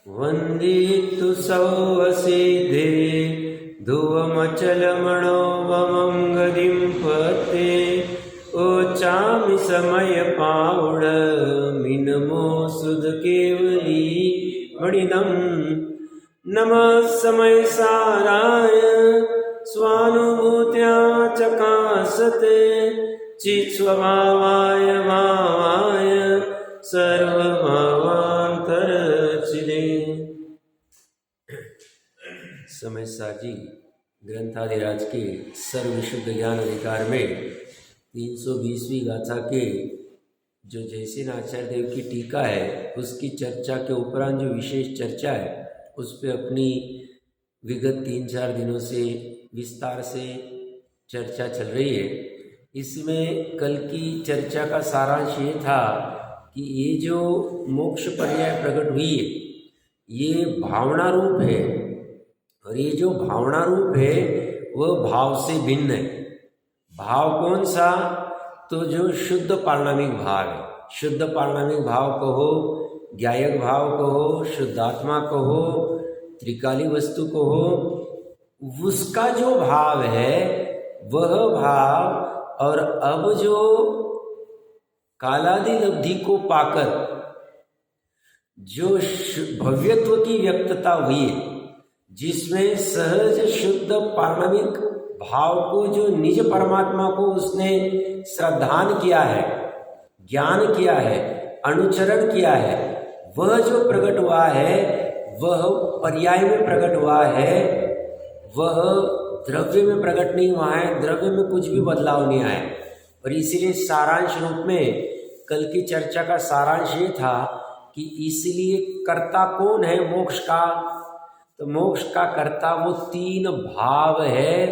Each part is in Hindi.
वन्दितु सौवसिद्धे ध्रुवमचलमणोवमं गतिं पते ओचामि समय पावड मिनमो सुध केवली मणिनं नमः समय साराय स्वानुभूत्या चकासते चित्स्वभावाय भावाय सर्वभावांतरचिदे। समय साजी ग्रंथाधिराज के सर्वविशुद्ध ज्ञान अधिकार में 320वीं गाथा के जो जयसेन आचार्य देव की टीका है उसकी चर्चा के उपरांत जो विशेष चर्चा है उस पे अपनी विगत 3-4 दिनों से विस्तार से चर्चा चल रही है। इसमें कल की चर्चा का सारांश ये था कि ये जो मोक्ष पर्याय प्रकट हुई है ये भावना रूप है और ये जो भावना रूप है वह भाव से भिन्न है। भाव कौन सा? तो जो शुद्ध पारणामिक भाव है, शुद्ध पारणामिक भाव कहो, ज्ञायक भाव कहो, शुद्धात्मा कहो, त्रिकाली वस्तु कहो, उसका जो भाव है वह भाव और अब जो कालादि लब्धि को पाकर जो भव्यत्व की व्यक्तता हुई है जिसमें सहज शुद्ध पारणामिक भाव को जो निज परमात्मा को उसने श्रद्धान किया है, ज्ञान किया है, अनुचरण किया है, वह जो प्रकट हुआ है वह पर्याय में प्रकट हुआ है, वह द्रव्य में प्रकट नहीं हुआ है, द्रव्य में कुछ भी बदलाव नहीं आया। और इसीलिए सारांश रूप में कल की चर्चा का सारांश ये था कि इसलिए कर्ता कौन है मोक्ष का? तो मोक्ष का कर्ता वो 3 भाव है,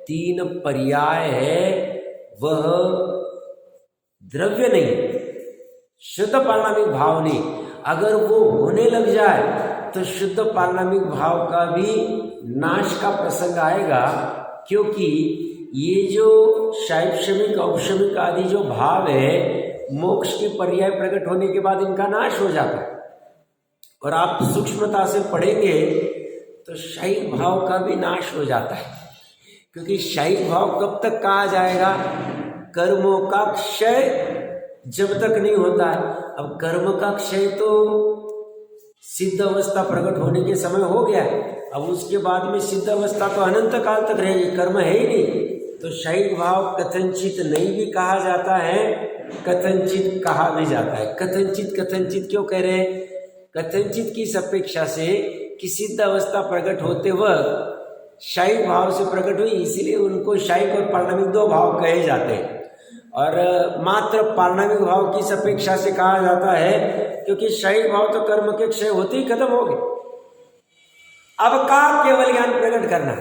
3 पर्याय है, वह द्रव्य नहीं, शुद्ध पारणामिक भाव नहीं। अगर वो होने लग जाए तो शुद्ध पारणामिक भाव का भी नाश का प्रसंग आएगा, क्योंकि ये जो शैक्षणिक औपशमिक आदि जो भाव है मोक्ष के पर्याय प्रकट होने के बाद इनका नाश हो जाता है। और आप सूक्ष्मता से पढ़ेंगे तो शायिक भाव का भी नाश हो जाता है, क्योंकि शायिक भाव कब तक कहा जाएगा? कर्मों का क्षय जब तक नहीं होता है। अब कर्म का क्षय तो सिद्ध अवस्था प्रकट होने के समय हो गया है, अब उसके बाद में सिद्ध अवस्था तो अनंत काल तक रहेगी, कर्म है ही नहीं। तो शायिक भाव कथनचित नहीं भी कहा जाता है, कथनचित कहा भी जाता है। कथनचित क्यों कह रहे हैं? कथनचित की अपेक्षा से कि सिद्ध अवस्था प्रकट होते वक्त शायिक भाव से प्रकट हुई, इसीलिए उनको शायिक और पारणामिक 2 भाव कहे जाते हैं। और मात्र पारणामिक भाव की अपेक्षा से कहा जाता है क्योंकि शायिक भाव तो कर्म के क्षय होते ही खत्म हो गए। अब कहा केवल ज्ञान प्रकट करना,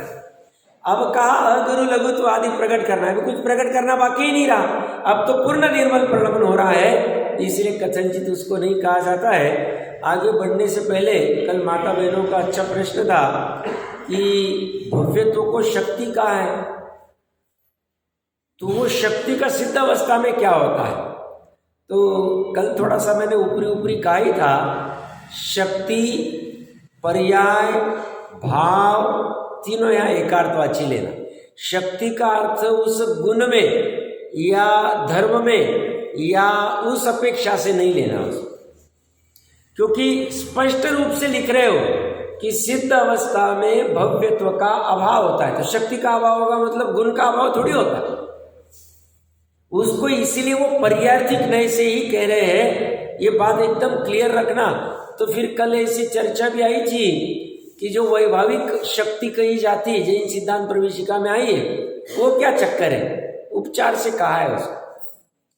अब कहा अगुरु लघुत्व आदि प्रकट करना है, कुछ प्रकट करना बाकी ही नहीं रहा। अब तो पूर्ण निर्मल प्रणमन हो रहा है, इसलिए कथनचित उसको नहीं कहा जाता है। आगे बढ़ने से पहले कल माता बहनों का अच्छा प्रश्न था कि भव्यत्व को शक्ति कहा है, तो वो शक्ति का सिद्ध अवस्था में क्या होता है? तो कल थोड़ा सा मैंने ऊपरी कहा ही था, शक्ति, पर्याय, भाव तीनों यहाँ एकार्थवाची लेना। शक्ति का अर्थ उस गुण में या धर्म में या उस अपेक्षा से नहीं लेना उसको, क्योंकि स्पष्ट रूप से लिख रहे हो कि सिद्ध अवस्था में भव्यत्व का अभाव होता है, तो शक्ति का अभाव होगा मतलब गुण का अभाव थोड़ी होता है उसको, इसीलिए वो पर्यायर्थिक नए से ही कह रहे हैं। ये बात एकदम क्लियर रखना। तो फिर कल ऐसी चर्चा भी आई थी कि जो वैभाविक शक्ति कही जाती है जैन सिद्धांत प्रवेशिका में आई है, वो क्या चक्कर है? उपचार से कहा है उसको,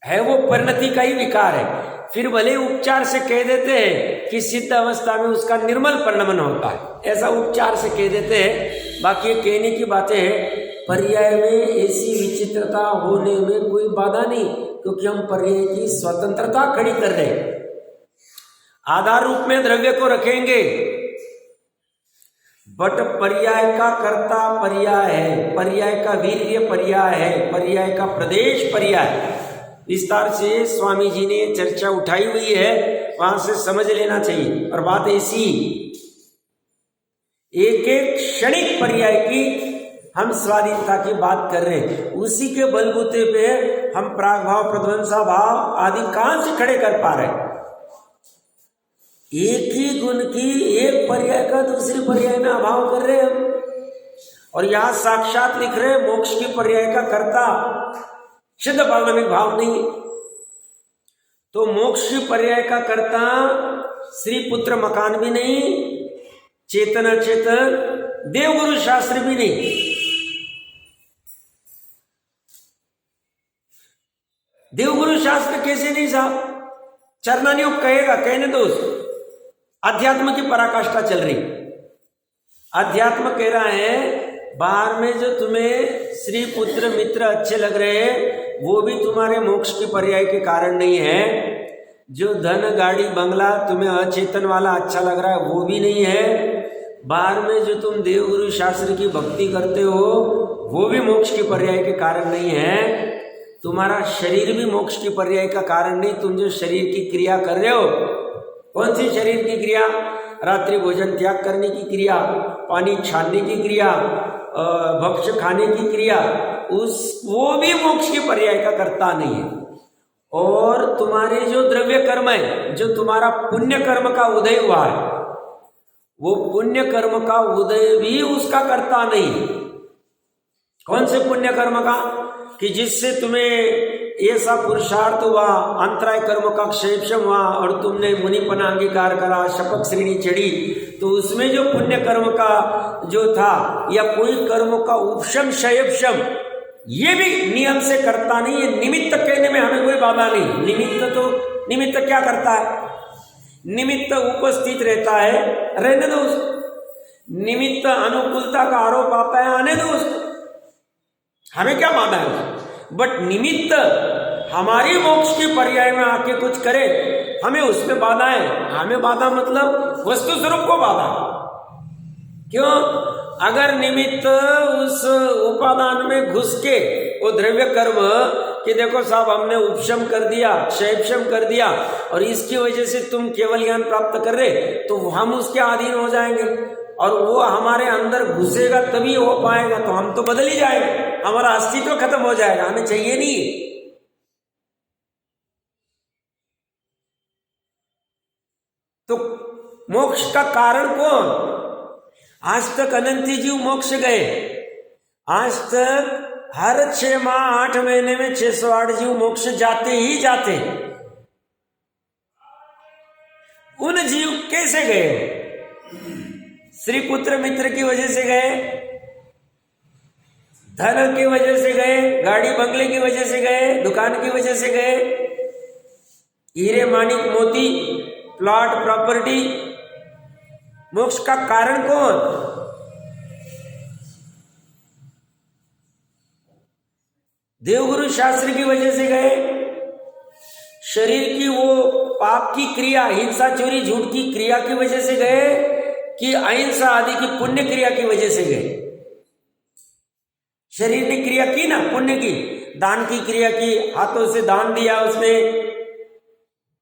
है वो परिणति का ही विकार है। फिर भले उपचार से कह देते हैं कि सिद्ध अवस्था में उसका निर्मल परिणमन होता है, ऐसा उपचार से कह देते हैं। बाकी कहने की बातें हैं, पर्याय में ऐसी विचित्रता होने में कोई बाधा नहीं, क्योंकि हम पर्याय की स्वतंत्रता खड़ी कर रहे हैं। आधार रूप में द्रव्य को रखेंगे, बट पर्याय का कर्ता पर्याय है, पर्याय का वीर्य पर्याय है, पर्याय का प्रदेश पर्याय, विस्तार से स्वामी जी ने चर्चा उठाई हुई है, वहां से समझ लेना चाहिए। और बात ऐसी एक एक क्षणिक पर्याय की हम स्वाधीनता की बात कर रहे हैं, उसी के बलबूते पे हम प्राग भाव, प्रध्वंसा भाव आदि कहां से खड़े कर पा रहे हैं? एक ही गुण की एक पर्याय का दूसरी पर्याय में अभाव कर रहे हैं हम। और यहां साक्षात लिख रहे हैं मोक्ष की पर्याय का कर्ता शुद्ध पारमार्थिक भाव नहीं। तो मोक्ष की पर्याय का कर्ता श्री पुत्र मकान भी नहीं, चेतन अचेतन देवगुरु शास्त्र भी नहीं। देवगुरु शास्त्र कैसे नहीं साहब? चरणानियोग कहेगा, कहने दो। अध्यात्म की पराकाष्ठा चल रही। अध्यात्म कह रहा है बाहर में जो तुम्हें श्री पुत्र मित्र अच्छे लग रहे हैं वो भी तुम्हारे मोक्ष के पर्याय के कारण नहीं है। जो धन गाड़ी बंगला तुम्हें अचेतन वाला अच्छा लग रहा है वो भी नहीं है। बाहर में जो तुम देवगुरु शास्त्र की भक्ति करते हो वो भी मोक्ष के पर्याय के कारण नहीं है। तुम्हारा शरीर भी मोक्ष की पर्याय का कारण नहीं। तुम जो शरीर की क्रिया कर रहे हो, कौन सी शरीर की क्रिया? रात्रि भोजन त्याग करने की क्रिया, पानी छानने की क्रिया, भक्ष्य खाने की क्रिया, वो भी मोक्ष की पर्याय का कर्ता नहीं है। और तुम्हारे जो द्रव्य कर्म है, जो तुम्हारा पुण्य कर्म का उदय हुआ है, वो पुण्य कर्म का उदय भी उसका कर्ता नहीं। कौन से पुण्य कर्म का? कि जिससे तुम्हें ऐसा पुरुषार्थ हुआ, अंतराय कर्म का क्षेपशम हुआ और तुमने मुनिपना अंगीकार करा, शपथ श्रेणी चढ़ी, तो उसमें जो पुण्य कर्म का जो था या कोई कर्म का उपशम शयपशम, ये भी नियम से करता नहीं है। निमित्त कहने में हमें कोई बाधा नहीं। निमित्त क्या करता है? निमित्त उपस्थित रहता है, रहने दो उसको। निमित्त अनुकूलता का आरोप आता है, आने दो उसको, हमें क्या बाधा है? बट निमित्त हमारी मोक्ष की पर्याय में आके कुछ करे, हमें उसमें बाधा है। हमें बाधा मतलब वस्तु स्वरूप को बाधा। क्यों? अगर निमित्त उस उपादान में घुस के वो द्रव्य कर्म कि देखो साहब हमने उपशम कर दिया, क्षयपशम कर दिया और इसकी वजह से तुम केवल ज्ञान प्राप्त कर रहे, तो हम उसके अधीन हो जाएंगे और वो हमारे अंदर घुसेगा तभी हो पाएगा। तो हम तो बदल ही जाएंगे, हमारा अस्तित्व खत्म हो जाएगा, हमें चाहिए नहीं। तो मोक्ष का कारण कौन? आज तक अनंती जीव मोक्ष गए। आज तक हर 6 माह 8 महीने में 608 जीव मोक्ष जाते ही जाते। उन जीव कैसे गए? श्री पुत्र मित्र की वजह से गए, धन की वजह से गए, गाड़ी बंगले की वजह से गए, दुकान की वजह से गए, हीरे माणिक मोती, प्लॉट प्रॉपर्टी। मोक्ष का कारण कौन? देवगुरु शास्त्र की वजह से गए, शरीर की वो पाप की क्रिया, हिंसा चोरी झूठ की क्रिया की वजह से गए कि अहिंसा आदि की पुण्य क्रिया की वजह से गए? शरीर ने क्रिया की ना, पुण्य की, दान की क्रिया की, हाथों से दान दिया उसने,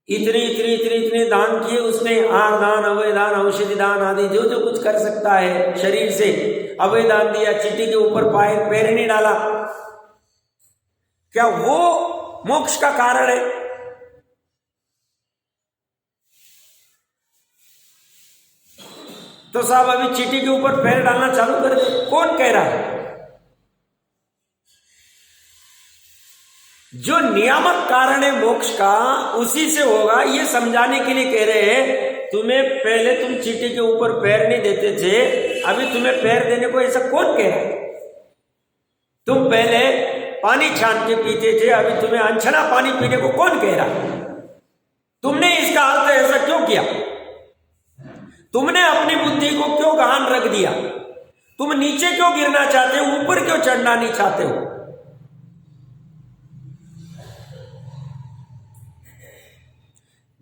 इतने दान किए उसने, आहार दान, अवय दान, औषधि दान आदि जो जो कुछ कर सकता है शरीर से, अवय दान दिया, चीटी के ऊपर पैर नहीं डाला। क्या वो मोक्ष का कारण है? तो साहब अभी चीटी के ऊपर पैर डालना चालू कर दे, कौन कह रहा है? जो नियामक कारण है मोक्ष का उसी से होगा, ये समझाने के लिए कह रहे हैं। तुम्हें पहले तुम चीटी के ऊपर पैर नहीं देते थे, अभी तुम्हें पैर देने को ऐसा कौन कह रहा है? तुम पहले पानी छान के पीते थे, अभी तुम्हें अनछना पानी पीने को कौन कह रहा है? तुमने इसका अर्थ ऐसा क्यों किया? तुमने अपनी बुद्धि को क्यों गहन रख दिया? तुम नीचे क्यों गिरना चाहते हो, ऊपर क्यों चढ़ना नहीं चाहते हो?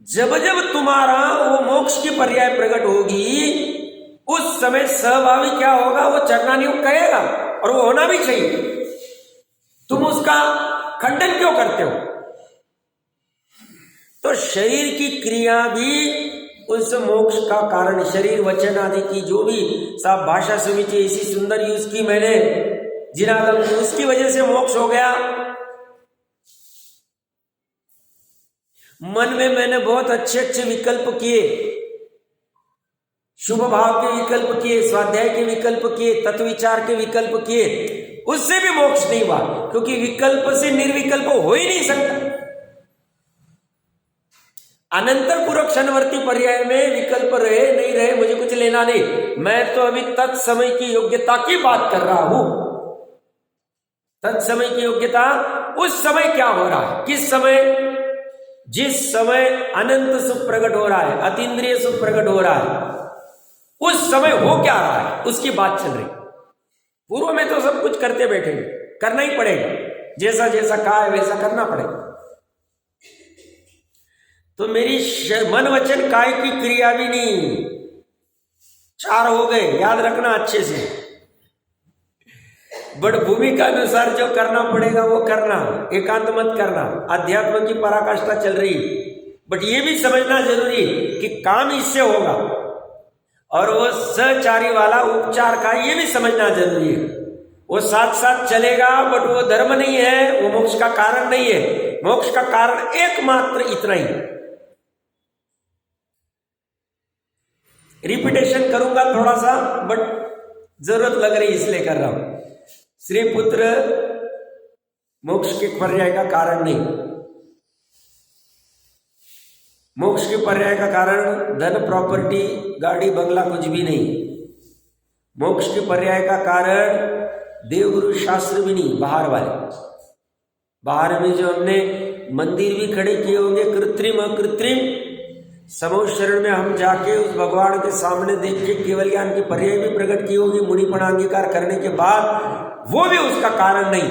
जब जब तुम्हारा वो मोक्ष की पर्याय प्रकट होगी, उस समय सहभावी क्या होगा? वो चरणानियोग कहेगा और वो होना भी चाहिए। तुम उसका खंडन क्यों करते हो? तो शरीर की क्रिया भी उस मोक्ष का कारण, शरीर वचन आदि की जो भी सब भाषा समिति ऐसी सुंदर यूज की मैंने जिनादम की, उसकी वजह से मोक्ष हो गया। मन में मैंने बहुत अच्छे अच्छे विकल्प किए, शुभ भाव के विकल्प किए, स्वाध्याय के विकल्प किए, तत्व विचार के विकल्प किए, उससे भी मोक्ष नहीं हुआ, क्योंकि विकल्प से निर्विकल्प हो ही नहीं सकता। अनंतर पूर्व क्षणवर्ती पर्याय में विकल्प रहे नहीं रहे मुझे कुछ लेना नहीं, मैं तो अभी तत्समय की योग्यता की बात कर रहा हूं। तत्समय की योग्यता, उस समय क्या हो रहा है, किस समय, जिस समय अनंत सुख प्रकट हो रहा है, अतीन्द्रिय सुख प्रकट हो रहा है, उस समय हो क्या रहा है उसकी बात चल रही। पूर्व में तो सब कुछ करते बैठेंगे, करना ही पड़ेगा, जैसा जैसा कहा है वैसा करना पड़ेगा। तो मेरी मन वचन काय की क्रिया भी नहीं, 4 हो गए, याद रखना अच्छे से। बट भूमिका अनुसार जो करना पड़ेगा वो करना, एकांत मत करना। अध्यात्म की पराकाष्ठा चल रही, बट ये भी समझना जरूरी कि काम इससे होगा, और वो सहचारी वाला उपचार का ये भी समझना जरूरी है। वो साथ साथ चलेगा, बट वो धर्म नहीं है, वो मोक्ष का कारण नहीं है। मोक्ष का कारण एकमात्र इतना ही। रिपीटेशन करूंगा थोड़ा सा, बट जरूरत लग रही इसलिए कर रहा हूं। श्री पुत्र मोक्ष के पर्याय का कारण नहीं, मोक्ष के पर्याय का कारण धन, प्रॉपर्टी, गाड़ी, बंगला कुछ भी नहीं। मोक्ष के पर्याय का कारण देवगुरु शास्त्र भी नहीं, बाहर वाले। बाहर में जो हमने मंदिर भी खड़े किए होंगे, कृत्रिम अकृत्रिम, समूह शरण में हम जाके उस भगवान के सामने देख के केवल ज्ञान की पर्याय भी प्रकट की होगी मुनिपण अंगीकार करने के बाद, वो भी उसका कारण नहीं।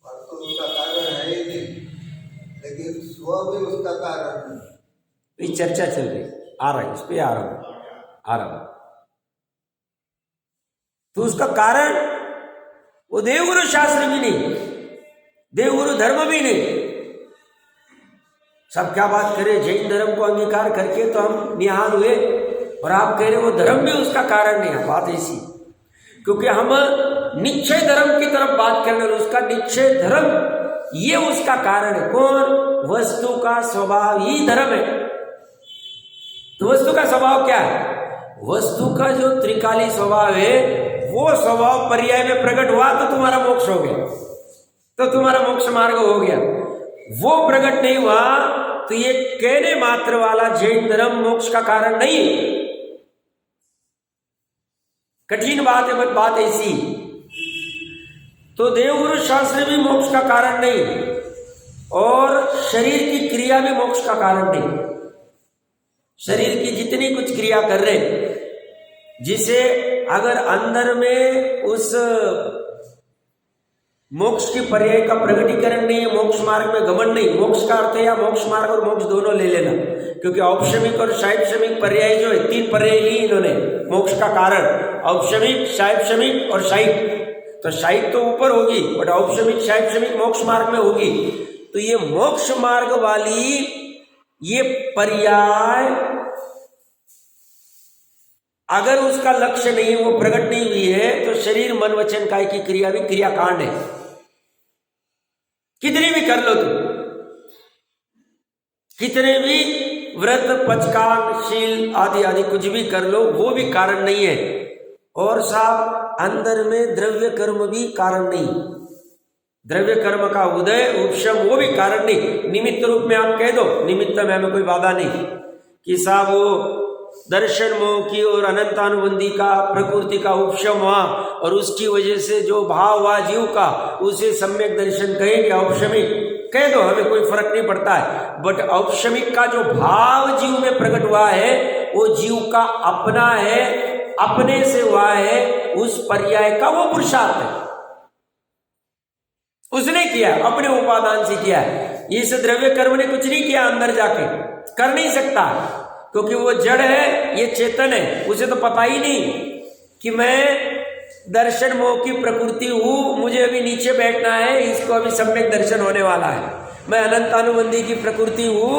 तो उसका कारण है ही नहीं, लेकिन स्व भी उसका कारण नहीं। ये चर्चा चल रही, आ रहा है, इस पे आ रहा हूं। तो उसका कारण वो देवगुरु शास्त्र भी नहीं, देवगुरु धर्म भी नहीं। सब क्या बात करें, जैन धर्म को अंगीकार करके तो हम निहाल हुए, और आप कह रहे वो धर्म भी उसका कारण नहीं है। बात ऐसी, क्योंकि हम निश्चय धर्म की तरफ बात करने, उसका निश्चय धर्म ये उसका कारण है। कौन? वस्तु का स्वभाव ही धर्म है। तो वस्तु का स्वभाव क्या है? वस्तु का जो त्रिकाली स्वभाव है, वो स्वभाव पर्याय में प्रकट हुआ तो तुम्हारा मोक्ष हो गया, तो तुम्हारा मोक्ष मार्ग हो गया। वो प्रकट नहीं हुआ तो ये कहने मात्र वाला जैन धर्म मोक्ष का कारण नहीं। कठिन बात है, बात ऐसी। तो देवगुरु शास्त्र भी मोक्ष का कारण नहीं, और शरीर की क्रिया भी मोक्ष का कारण नहीं। शरीर की जितनी कुछ क्रिया कर रहे, जिसे अगर अंदर में उस मोक्ष के पर्याय का प्रकटीकरण नहीं है, मोक्ष मार्ग में घमंड नहीं। मोक्ष का अर्थ है या मोक्ष मार्ग और मोक्ष दोनों ले लेना, क्योंकि औपशमिक और शाइपशमिक पर्याय जो है, 3 पर्याय ली इन्होंने मोक्ष का कारण, औपशमिक, शाइपशमिक और शाइप। तो शाइप तो ऊपर होगी, बट औपशमिक शाइपशमिक मोक्ष मार्ग में होगी। तो ये मोक्ष मार्ग वाली ये पर्याय अगर उसका लक्ष्य नहीं है, वो प्रकट नहीं हुई है, तो शरीर मन वचन काय की क्रिया भी क्रियाकांड है। कितनी भी कर लो तुम, कितने भी व्रत, पचकान, शील आदि आदि कुछ भी कर लो, वो भी कारण नहीं है। और साहब अंदर में द्रव्य कर्म भी कारण नहीं, द्रव्य कर्म का उदय उपशम वो भी कारण नहीं। निमित्त रूप में आप कह दो, निमित्त में हमें कोई बाधा नहीं कि साहब वो दर्शन मोह की और अनंतानुबंधी का प्रकृति का उपशम हुआ, और उसकी वजह से जो भाव हुआ जीव का, उसे सम्यक दर्शन कहेंगे, औपशमिक कह दो, हमें कोई फर्क नहीं पड़ता है। बट औपशमिक का जो भाव जीव में प्रकट हुआ है, वो जीव का अपना है, अपने से हुआ है, उस पर्याय का वो पुरुषार्थ है, उसने किया, अपने उपादान से किया है। इस द्रव्य कर्म ने कुछ नहीं किया, अंदर जाके कर नहीं सकता, क्योंकि वो जड़ है, ये चेतन है। उसे तो पता ही नहीं कि मैं दर्शन मोह की प्रकृति हूं, मुझे अभी नीचे बैठना है, इसको अभी सम्यक दर्शन होने वाला है। मैं अनंतानुबंधी की प्रकृति हूँ,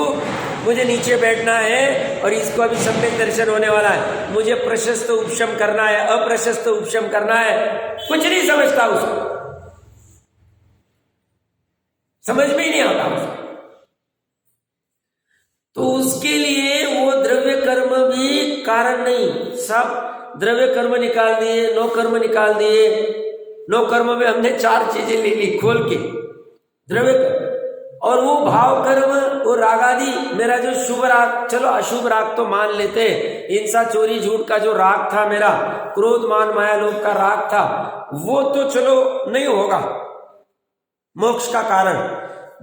मुझे नीचे बैठना है और इसको अभी सम्यक दर्शन होने वाला है, मुझे प्रशस्त उपशम करना है, अप्रशस्त उपशम करना है, कुछ नहीं समझता, उसको समझ में ही नहीं आता उसको। तो उसके लिए वो द्रव्य कर्म भी कारण नहीं, सब द्रव्य कर्म निकाल दिए, नो कर्म निकाल दिए। नो कर्म में हमने 4 चीजें ले ली खोल के, द्रव्य कर्म और वो भाव कर्म, वो राग आदि, मेरा जो शुभ राग, चलो अशुभ राग तो मान लेते हैं, हिंसा चोरी झूठ का जो राग था मेरा, क्रोध मान माया लोभ का राग था, वो तो चलो नहीं होगा मोक्ष का कारण।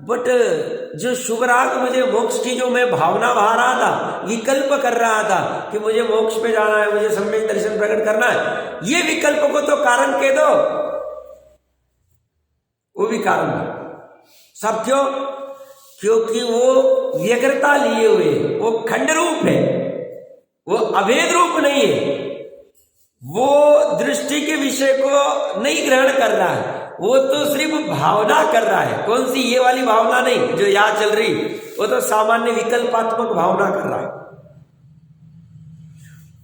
बट जो शुभ राग मुझे मोक्ष की जो मैं भावना बहा रहा था, विकल्प कर रहा था कि मुझे मोक्ष पे जाना है, मुझे सम्यक दर्शन प्रकट करना है, ये विकल्प को तो कारण कह दो, वो भी कारण है सब। क्यों? क्योंकि वो व्यग्रता लिए हुए, वो खंड रूप है, वो अभेद रूप नहीं है, वो दृष्टि के विषय को नहीं ग्रहण कर रहा है, वो तो सिर्फ भावना कर रहा है। कौन सी? ये वाली भावना नहीं जो यहां चल रही, वो तो सामान्य विकल्पात्मक भावना कर रहा है,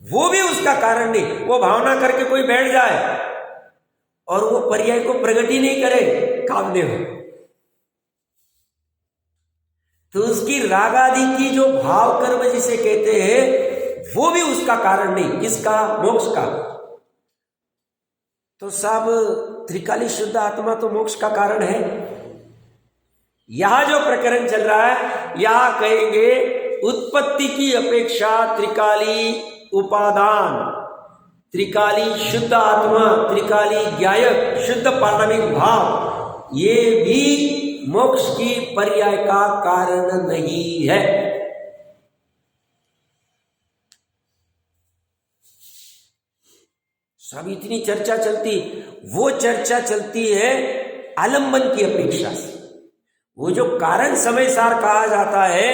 वो भी उसका कारण नहीं। वो भावना करके कोई बैठ जाए और वो पर्याय को प्रकट ही नहीं करे कामने में, तो उसकी राग आदि की जो भाव कर्म जिसे कहते हैं, वो भी उसका कारण नहीं। किसका? मोक्ष का। तो सब त्रिकाली शुद्ध आत्मा तो मोक्ष का कारण है। यहां जो प्रकरण चल रहा है, यहां कहेंगे उत्पत्ति की अपेक्षा त्रिकाली उपादान, त्रिकाली शुद्ध आत्मा, त्रिकाली ज्ञायक शुद्ध पारमार्थिक भाव, ये भी मोक्ष की पर्याय का कारण नहीं है। सब इतनी चर्चा चलती, वो चर्चा चलती है आलंबन की अपेक्षा से। वो जो कारण समय सार कहा जाता है,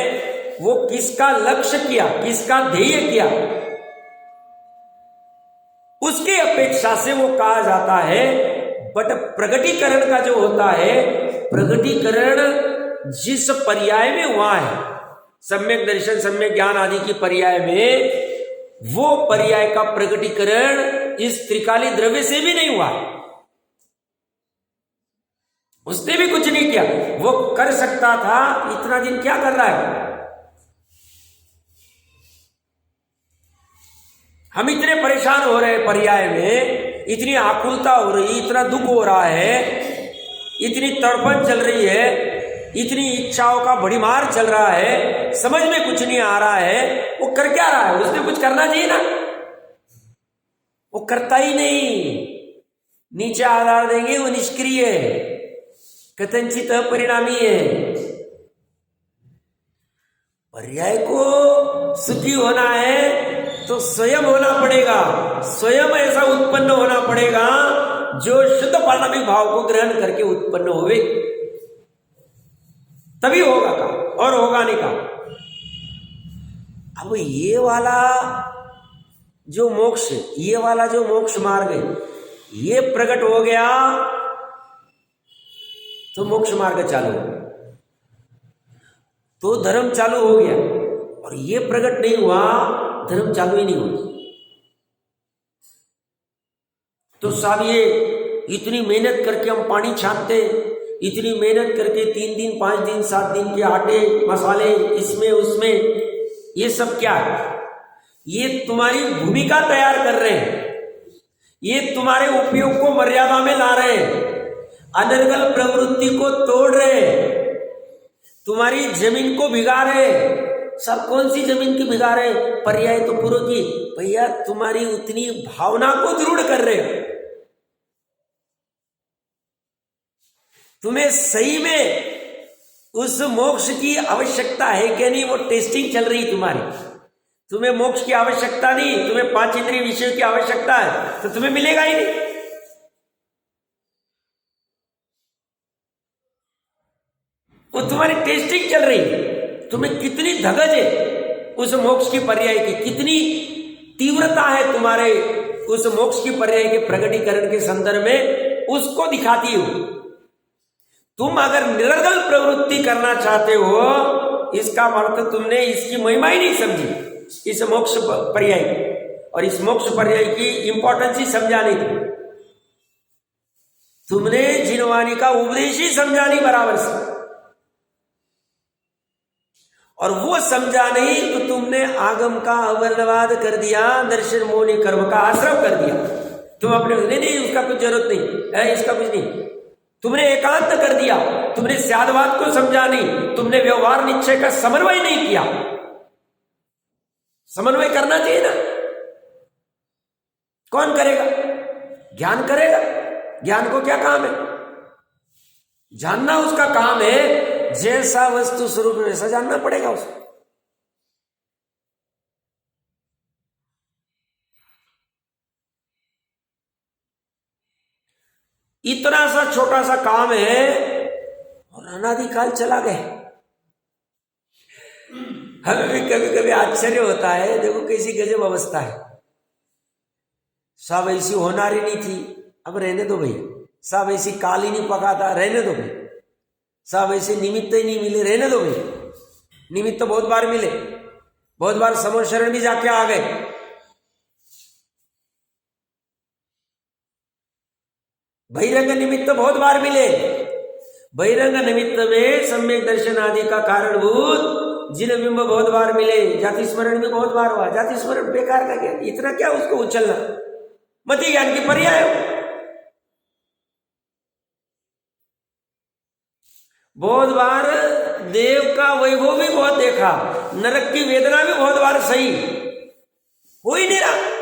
वो किसका लक्ष्य किया, किसका ध्येय किया, उसकी अपेक्षा से वो कहा जाता है। बट प्रगटीकरण का जो होता है, प्रगटीकरण जिस पर्याय में हुआ है, सम्यक दर्शन सम्यक ज्ञान आदि की पर्याय में, वो पर्याय का प्रगटीकरण इस त्रिकाली द्रव्य से भी नहीं हुआ, उसने भी कुछ नहीं किया। वो कर सकता था, इतना दिन क्या कर रहा है? हम इतने परेशान हो रहे हैं पर्याय में, इतनी आकुलता हो रही, इतना दुख हो रहा है, इतनी तड़पन चल रही है, इतनी इच्छाओं का भड़ीमार चल रहा है, समझ में कुछ नहीं आ रहा है। वो कर क्या रहा है? उसने कुछ करना चाहिए ना, वो करता ही नहीं। नीचे आधार देंगे, वो निष्क्रिय है, कथनचित अपरिणामी है। पर्याय को सुखी होना है तो स्वयं होना पड़ेगा, स्वयं ऐसा उत्पन्न होना पड़ेगा जो शुद्ध पारमार्थिक भाव को ग्रहण करके उत्पन्न होवे, तभी होगा काम, और होगा नहीं काम। अब ये वाला जो मोक्ष, ये वाला जो मोक्ष मार्ग है, ये प्रकट हो गया तो मोक्ष मार्ग चालू हो गया, तो धर्म चालू हो गया। और ये प्रकट नहीं हुआ, धर्म चालू ही नहीं हुआ। तो साहब ये इतनी मेहनत करके हम पानी छानते, इतनी मेहनत करके 3 दिन 5 दिन 7 दिन के आटे मसाले इसमें उसमें, ये सब क्या है? ये तुम्हारी भूमिका तैयार कर रहे हैं, ये तुम्हारे उपयोग को मर्यादा में ला रहे हैं, अनर्गल प्रवृत्ति को तोड़ रहे हैं, तुम्हारी जमीन को भिगा रहे हैं। सब कौन सी जमीन की भिगा रहे? पर्याय तो पूर्व की। भैया तुम्हारी उतनी भावना को दृढ़ कर रहे हो, तुम्हें सही में उस मोक्ष की आवश्यकता है क्या नहीं, वो टेस्टिंग चल रही तुम्हारी। तुम्हें मोक्ष की आवश्यकता नहीं, तुम्हें 5 इंद्रिय विषयों की आवश्यकता है, तो तुम्हें मिलेगा ही नहीं। वो तुम्हारी टेस्टिंग चल रही है, तुम्हें कितनी धगज है उस मोक्ष की पर्याय की, कितनी तीव्रता है तुम्हारे उस मोक्ष की पर्याय के प्रकटीकरण के संदर्भ में, उसको दिखाती हो। तुम अगर निरर्गल प्रवृत्ति करना चाहते हो, इसका अर्थ तुमने इसकी महिमा ही नहीं समझी, इस मोक्ष पर्याय की, और इस मोक्ष पर्याय की इंपॉर्टेंस ही समझा नहीं। तुमने जिनवाणी का उपदेश ही समझा नहीं बराबर से, और वो समझा नहीं तो तुमने आगम का अवर्णवाद कर दिया, दर्शन मोह कर्म का आश्रम कर दिया। तुम अपने नहीं उसका कुछ जरूरत नहीं है, इसका कुछ नहीं, तुमने एकांत कर दिया, तुमने स्यादवाद को समझा नहीं, तुमने व्यवहार निश्चय का समन्वय नहीं किया। समन्वय करना चाहिए ना, कौन करेगा? ज्ञान करेगा। ज्ञान को क्या काम है? जानना उसका काम है, जैसा वस्तु स्वरूप वैसा जानना पड़ेगा उसको। इतना सा छोटा सा काम है और अनादिकाल चला गया। हमें भी कभी कभी आश्चर्य होता है, देखो कैसी गजब अवस्था है। सब ऐसी होनारी नहीं थी, अब रहने दो भैया। सब ऐसी काल ही नहीं पका था, रहने दो भैया। सब ऐसे निमित्त ही नहीं मिले, रहने दो भैया। निमित्त तो बहुत बार मिले, बहुत बार समो शरण भी जाके आ गए। बहिरंग निमित्त बहुत बार मिले। बहिरंग निमित्त में सम्यक दर्शन आदि का कारणभूत जिन बिंब बहुत बार मिले। जाति स्मरण भी बहुत बार हुआ। जाति स्मरण बेकार का क्या, इतना क्या उसको उछलना, मति ज्ञान की पर्याय हो। बहुत बार देव का वैभव भी बहुत देखा, नरक की वेदना भी बहुत बार सही, हो ही नहीं रहा।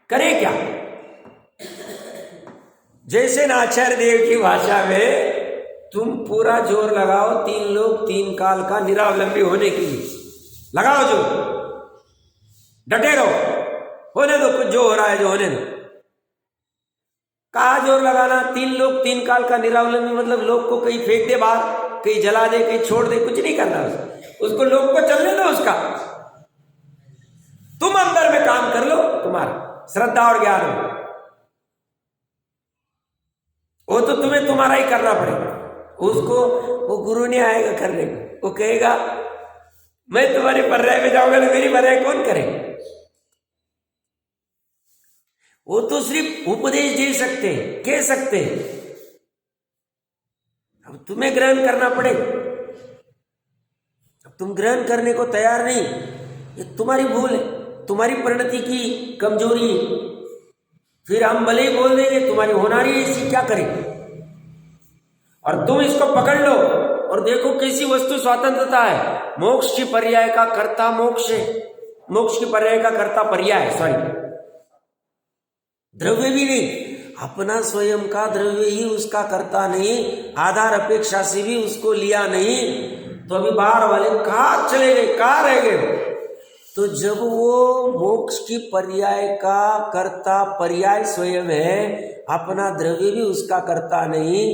करे क्या? जैसे नाचार्य देव की भाषा में, तुम पूरा जोर लगाओ 3 लोक 3 काल का निरावलंबी होने के लिए, लगाओ जोर, डटे रहो, होने दो कुछ जो हो रहा है जो होने दो। कहा जोर लगाना? 3 लोक 3 काल का निरावलंबी मतलब लोक को कहीं फेंक दे बाहर, कहीं जला दे, कहीं छोड़ दे, कुछ नहीं करना उसको लोक को चलने दो उसका। तुम अंदर में काम कर लो, तुम्हारा श्रद्धा और ज्ञान हो, वो तो तुम्हें तुम्हारा ही करना पड़ेगा। उसको वो गुरु नहीं आएगा करने को, वो कहेगा मैं तुम्हारे पर्याय में जाऊंगा तो मेरी पर्याय कौन करेगा? वो तो सिर्फ उपदेश दे सकते हैं, कह सकते हैं, अब तुम्हें ग्रहण करना पड़ेगा। अब तुम ग्रहण करने को तैयार नहीं, ये तुम्हारी भूल है, तुम्हारी परिणति की कमजोरी है। फिर हम भले ही बोल देंगे तुम्हारी होनारी है, इसी क्या करें? और तुम इसको पकड़ लो और देखो कैसी वस्तु स्वतंत्रता है। मोक्ष की पर्याय का कर्ता मोक्ष है, मोक्ष की पर्याय का कर्ता पर्याय, सॉरी द्रव्य भी नहीं, अपना स्वयं का द्रव्य ही उसका कर्ता नहीं, आधार अपेक्षा से भी उसको लिया नहीं, तो अभी बाहर वाले कहाँ चले गए, कहाँ रह गए? तो जब वो मोक्ष की पर्याय का कर्ता पर्याय स्वयं है, अपना द्रव्य भी उसका कर्ता नहीं,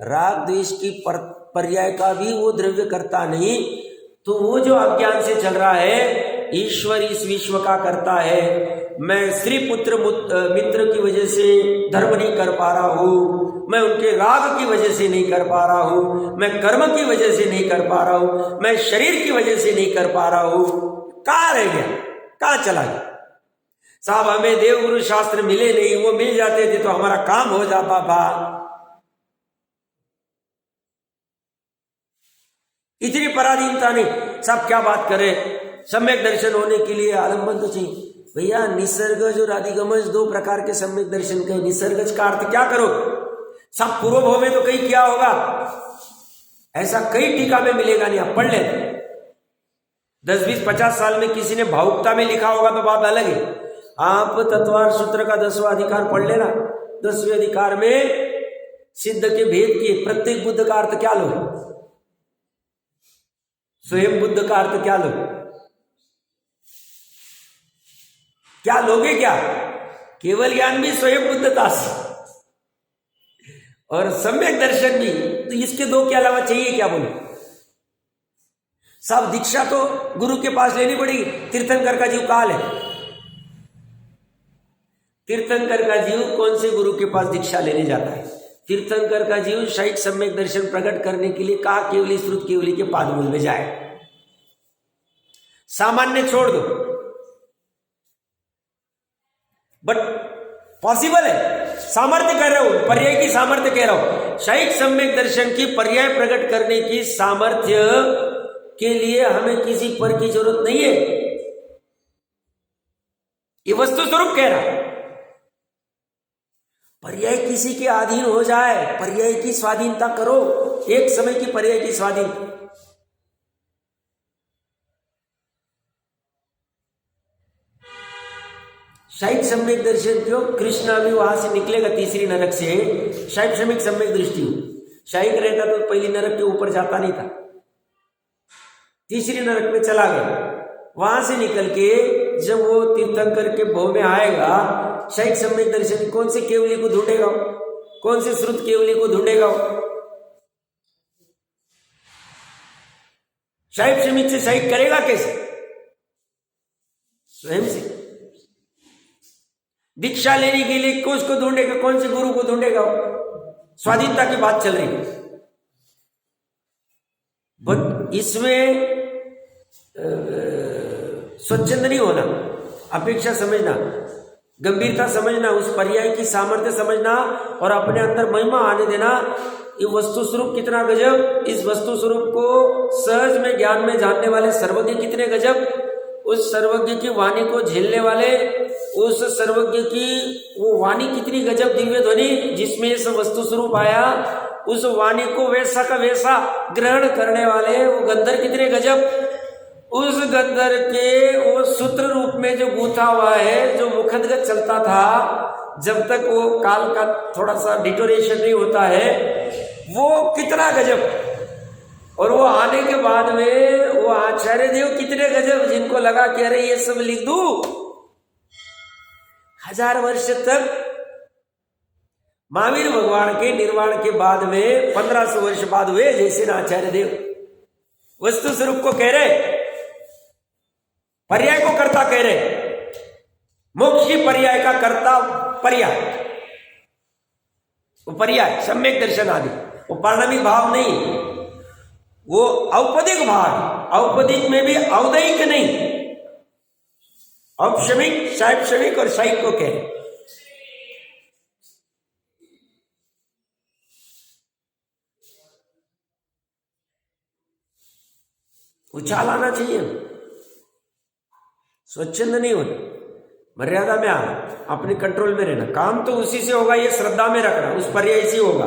राग द्वेष की पर्याय का भी वो द्रव्य करता नहीं, तो वो जो अज्ञान से चल रहा है, ईश्वर इस विश्व का करता है, मैं स्त्री पुत्र मित्र की वजह से धर्म नहीं कर पा रहा हूँ, मैं उनके राग की वजह से नहीं कर पा रहा हूँ, मैं कर्म की वजह से नहीं कर पा रहा हूँ, मैं शरीर की वजह से नहीं कर पा रहा हूँ, कहाँ रह गया, कहाँ चला गया? साहब हमें देवगुरु शास्त्र मिले नहीं, वो मिल जाते थे तो हमारा काम हो जाता था। इतनी पराधीनता नहीं। सब क्या बात करें, सम्यक दर्शन होने के लिए आलम्बन तो चाहिए भैया। निसर्गज और अधिगमज 2 प्रकार के सम्यक दर्शन के। निसर्गज का अर्थ क्या करो? सब पूर्व में तो कहीं किया होगा, ऐसा कई टीका में मिलेगा नहीं, आप पढ़ ले। 10, 20, 50 साल में किसी ने भावुकता में लिखा होगा तो बात अलग है। आप तत्वार सूत्र का 10वां अधिकार पढ़ लेना। 10वें अधिकार में सिद्ध के भेद किए। प्रत्येक बुद्ध का अर्थ क्या लो? स्वयं बुद्ध का अर्थ क्या लो? क्या लोगे? क्या केवल ज्ञान भी स्वयं बुद्धता से, और सम्यक दर्शन भी, तो इसके 2 के अलावा चाहिए क्या? बोलो। सब दीक्षा तो गुरु के पास लेनी पड़ेगी। तीर्थंकर का जीव काल है, तीर्थंकर का जीव कौन से गुरु के पास दीक्षा लेने जाता है? तीर्थंकर का जीव शायद सम्यक दर्शन प्रकट करने के लिए का केवली श्रुत केवली के पादमूल में जाए। सामान्य छोड़ दो, बट पॉसिबल है, सामर्थ्य कर रहा हूं, पर्याय की सामर्थ्य कह रहा हूं। शायद सम्यक दर्शन की पर्याय प्रकट करने की सामर्थ्य के लिए हमें किसी पर की जरूरत नहीं है, ये वस्तु स्वरूप कह रहा। पर्याय किसी के अधीन हो जाए, पर्याय की स्वाधीनता करो, एक समय की पर्याय की स्वाधीनता। शायद सम्यक दर्शन क्यों? कृष्ण अभी वहां से निकलेगा तीसरी नरक से, शायद सम्यक दृष्टि हो। शायद रहता तो पहली नरक के ऊपर जाता नहीं था, तीसरी नरक में चला गया। वहां से निकल के जब वो तीर्थंकर के भव में आएगा, शायद सम्यक दर्शन कौन से केवली को ढूंढेगा, कौन से श्रुत केवली को ढूंढेगा? शायद समित से शायद करेगा कैसे? स्वयं से। दीक्षा लेने के लिए किसको ढूंढेगा, कौन से गुरु को ढूंढेगा? स्वाधीनता की बात चल रही है, बट इसमें स्वच्छंद नहीं होना, अपेक्षा समझना, गंभीरता समझना, उस पर्याय की सामर्थ्य समझना और अपने अंदर महिमा आने देना। ये वस्तु स्वरूप कितना गजब, इस वस्तु स्वरूप को सहज में ज्ञान में जानने वाले सर्वज्ञ कितने गजब, उस सर्वज्ञ की वाणी को झेलने वाले उस सर्वज्ञ की वो वाणी कितनी गजब दिव्य ध्वनि जिसमें इस वस्तु स्वरूप आया, उस वाणी को वैसा का वैसा ग्रहण करने वाले वो गंधर कितने गजब, उस गंधर के वो सूत्र रूप में जो गूंथा हुआ है, जो मुखदगत चलता था जब तक वो काल का थोड़ा सा डिटोरेशन नहीं होता है, वो कितना गजब। और वो आने के बाद में वो आचार्य देव कितने गजब, जिनको लगा कि अरे ये सब लिख दूं। 1000 वर्ष तक महावीर भगवान के निर्वाण के बाद में 1500 वर्ष बाद हुए जैसे ना आचार्य देव वस्तु स्वरूप को कह रहे, पर्याय को कर्ता कह रहे, मोक्ष की पर्याय का कर्ता पर्याय, वो पर्याय सम्यक दर्शन आदि, वो पारणामिक भाव नहीं, वो औपदिक भाव। औपदिक में भी औदैक नहीं, औपशमिक, साहित्यमिक और साहित्य को कह, उछाल आना चाहिए, स्वच्छंद नहीं होना, मर्यादा में आना, अपने कंट्रोल में रहना। काम तो उसी से होगा, ये श्रद्धा में रखना, उस पर्याय से होगा।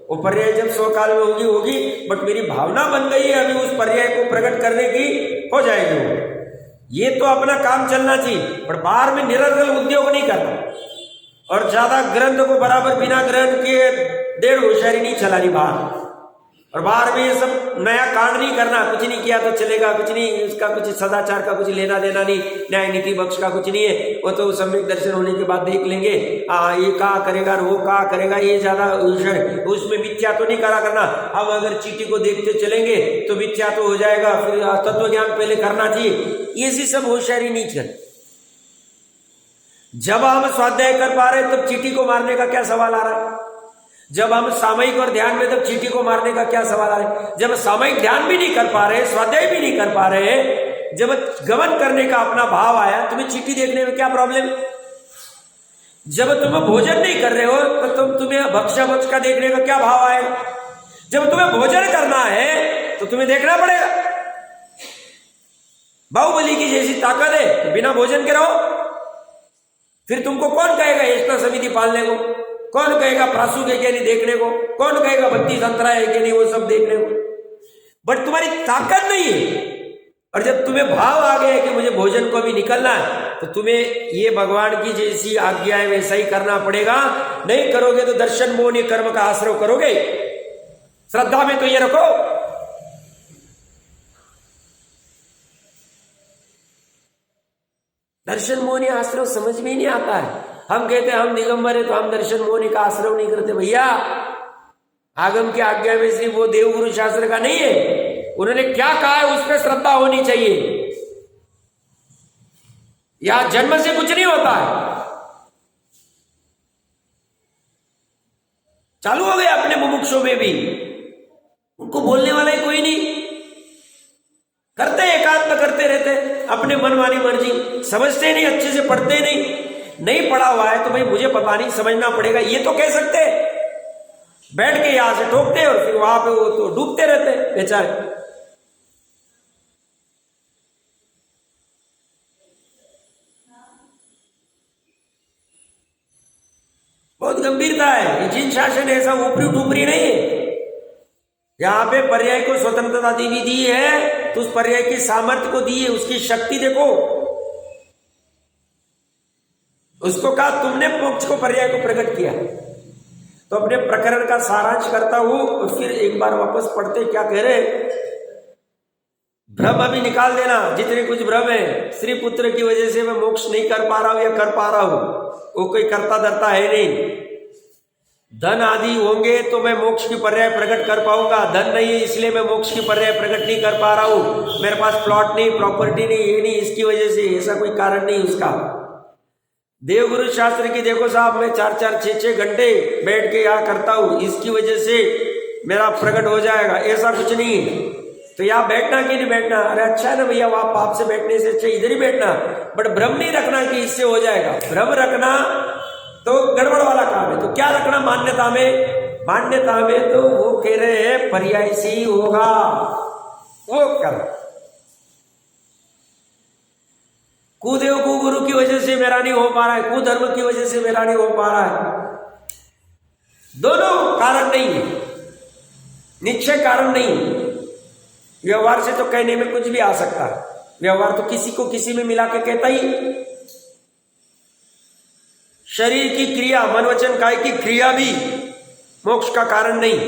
वो पर्याय जब स्वकाल में होगी होगी, बट मेरी भावना बन गई है अभी उस पर्याय को प्रकट करने की, हो जाएगी वो। ये तो अपना काम चलना चाहिए, पर बाहर में निरंतर उद्योग नहीं करना और ज्यादा ग्रंथ को बराबर बिना ग्रहण किए 1.5 होशियारी नहीं चलानी बाहर। और बाहर में ये सब नया कांड नहीं करना, कुछ नहीं किया तो चलेगा, कुछ नहीं, उसका कुछ सदाचार का कुछ लेना देना नहीं, न्याय नीति बख्श का कुछ नहीं है, वो तो सम्यक दर्शन होने के बाद देख लेंगे। ये कहा करेगा वो कहा करेगा, ये ज्यादा उसमें मिथ्या तो नहीं करा करना। हम अगर चीटी को देखते चलेंगे तो मिथ्या तो हो जाएगा, फिर तत्व ज्ञान पहले करना चाहिए, ये सब होशियारी नहीं कर। जब हम स्वाध्याय कर पा रहे तब चीटी को मारने का क्या सवाल आ रहा है? जब हम सामयिक और ध्यान में तब चीटी को मारने का क्या सवाल आ रहा है? जब सामयिक ध्यान भी नहीं कर पा रहे, स्वाध्याय भी नहीं कर पा रहे, जब गमन करने का अपना भाव आया, तुम्हें चीटी देखने में क्या प्रॉब्लम? जब तुम भोजन नहीं कर रहे हो तो तुम्हें भक्षा भक्ष का देखने का क्या भाव आएगा? जब तुम्हें भोजन करना है तो तुम्हें देखना पड़ेगा। बाहुबली की जैसी ताकत है तो बिना भोजन के रहो, फिर तुमको कौन कहेगा एकता समिति पालने को? कौन कहेगा प्रासुक है कि नहीं देखने को? कौन कहेगा 32 अंतरा है कि नहीं वो सब देखने को? बट तुम्हारी ताकत नहीं है। और जब तुम्हें भाव आ गया है कि मुझे भोजन को भी निकलना है, तो तुम्हें ये भगवान की जैसी आज्ञा है वैसा ही करना पड़ेगा। नहीं करोगे तो दर्शन मोह कर्म का आश्रय करोगे। श्रद्धा में तो ये रखो, दर्शन मोहनी आश्रय समझ में ही नहीं आता है। हम कहते हैं हम दिगंबर है तो हम दर्शन मोहनी का आश्रय नहीं करते। भैया आगम की आज्ञा में सिर्फ वो देवगुरु शास्त्र का नहीं है, उन्होंने क्या कहा है उस पर श्रद्धा होनी चाहिए। यहां जन्म से कुछ नहीं होता है, चालू हो गया अपने मुमुक्षों में भी, उनको बोलने वाला ही कोई नहीं, करते एकांत में करते रहते अपने मनमानी मर्जी, समझते नहीं, अच्छे से पढ़ते नहीं पढ़ा हुआ है तो भाई मुझे पता नहीं, समझना पड़ेगा, ये तो कह सकते, बैठ के यहां से ठोकते और फिर वहां पे वो तो डूबते रहते बेचारे। बहुत गंभीरता है, ये जिन शासन ऐसा ऊपरी टूपरी नहीं है। यहां पे पर्याय को स्वतंत्रता दी है तो उस पर्याय की सामर्थ्य को दी है, उसकी शक्ति देखो, उसको कहा तुमने मोक्ष को पर्याय को प्रकट किया। तो अपने प्रकरण का सारांश करता हूं और फिर एक बार वापस पढ़ते क्या कह रहे, भ्रम अभी निकाल देना, जितने कुछ भ्रम है, स्त्री पुत्र की वजह से मैं मोक्ष नहीं कर पा रहा हूं या कर पा रहा हूं, वो कोई करता धरता है नहीं। धन आदि होंगे तो मैं मोक्ष की पर्याय प्रकट कर पाऊंगा, धन नहीं है इसलिए मैं मोक्ष की पर्याय प्रकट नहीं कर पा रहा हूं, मेरे पास प्लॉट नहीं, प्रॉपर्टी नहीं, ये नहीं, इसकी वजह से, ऐसा कोई कारण नहीं उसका। देवगुरु शास्त्र की देखो साहब, मैं 4-4, 6-6 घंटे बैठ के यहाँ करता हूं, इसकी वजह से मेरा प्रकट हो जाएगा, ऐसा कुछ नहीं है। तो यहाँ बैठना कि नहीं बैठना, अरे अच्छा है ना भैया, वहां पाप से बैठने से अच्छा इधर ही बैठना, बट भ्रम नहीं रखना कि इससे हो जाएगा। भ्रम रखना तो गड़बड़ वाला काम है। तो क्या रखना मान्यता में, मान्यता में तो वो कह रहे हैं पर्याय से ही होगा, वो कर। कुदेव कुगुरु की वजह से मेरा नहीं हो पा रहा है, कुधर्म की वजह से मेरा नहीं हो पा रहा है, दोनों कारण नहीं है, निश्चय कारण नहीं। व्यवहार से तो कहने में कुछ भी आ सकता है, व्यवहार तो किसी को किसी में मिला के कहता ही। शरीर की क्रिया, मन वचन काय की क्रिया भी मोक्ष का कारण नहीं,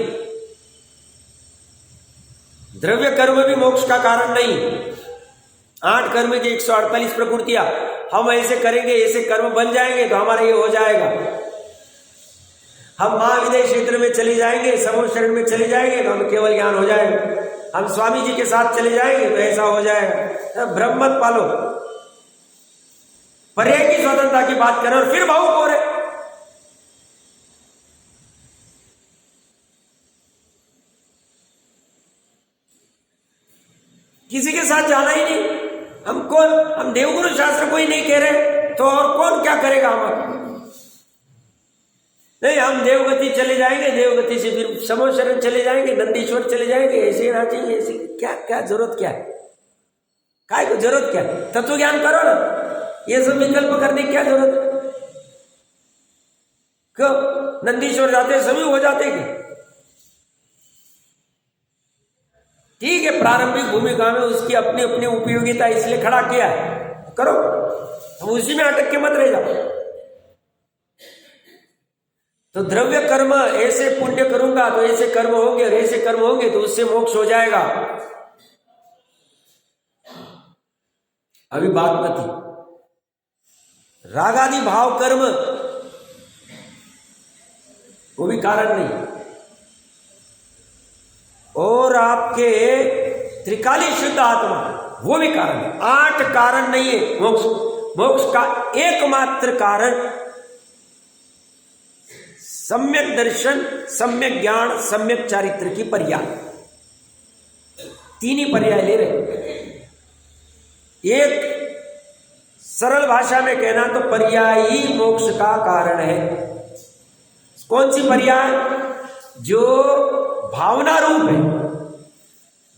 द्रव्य कर्म भी मोक्ष का कारण नहीं। 8 कर्म की 148 प्रकृतियां, हम ऐसे करेंगे, ऐसे कर्म बन जाएंगे तो हमारा ये हो जाएगा। हम महाविद्य क्षेत्र में चले जाएंगे, समूह शरण में चले जाएंगे तो हमें केवल ज्ञान हो जाएगा। हम स्वामी जी के साथ चले जाएंगे तो ऐसा हो जाएगा। भ्रम मत पालो, पर्याय की स्वतंत्रता की बात करें और फिर भावुक हो रहे। किसी के साथ जाना ही नहीं, हम कौन, हम देवगुरु शास्त्र को ही नहीं कह रहे तो और कौन क्या करेगा हमारा। नहीं, हम देवगति चले जाएंगे, देवगति से फिर समूह शरण चले जाएंगे, नंदीश्वर चले जाएंगे, ऐसे ना चाहिए, ऐसे क्या क्या जरूरत क्या है, काय को जरूरत क्या है, तत्व ज्ञान करो ना, ये सब विकल्प करने की क्या जरूरत है। क्यों नंदीश्वर जाते सभी हो जाते क्या, ठीक है, प्रारंभिक भूमिका में उसकी अपनी अपनी उपयोगिता इसलिए खड़ा किया है, करो, हम उसी में अटक के मत रह जाओ। तो द्रव्य कर्म, ऐसे पुण्य करूंगा तो ऐसे कर्म होंगे, और ऐसे कर्म होंगे तो उससे मोक्ष हो जाएगा। अभी बात बती, रागादि भाव कर्म वो भी कारण नहीं, और आपके त्रिकाली शुद्ध आत्मा वो भी कारण है। 8 कारण नहीं है मोक्ष, मोक्ष का एकमात्र कारण सम्यक दर्शन, सम्यक ज्ञान, सम्यक चारित्र की पर्याय, 3 ही पर्याय ले रहे। एक सरल भाषा में कहना तो पर्याय ही मोक्ष का कारण है। कौन सी पर्याय, जो भावना रूप है,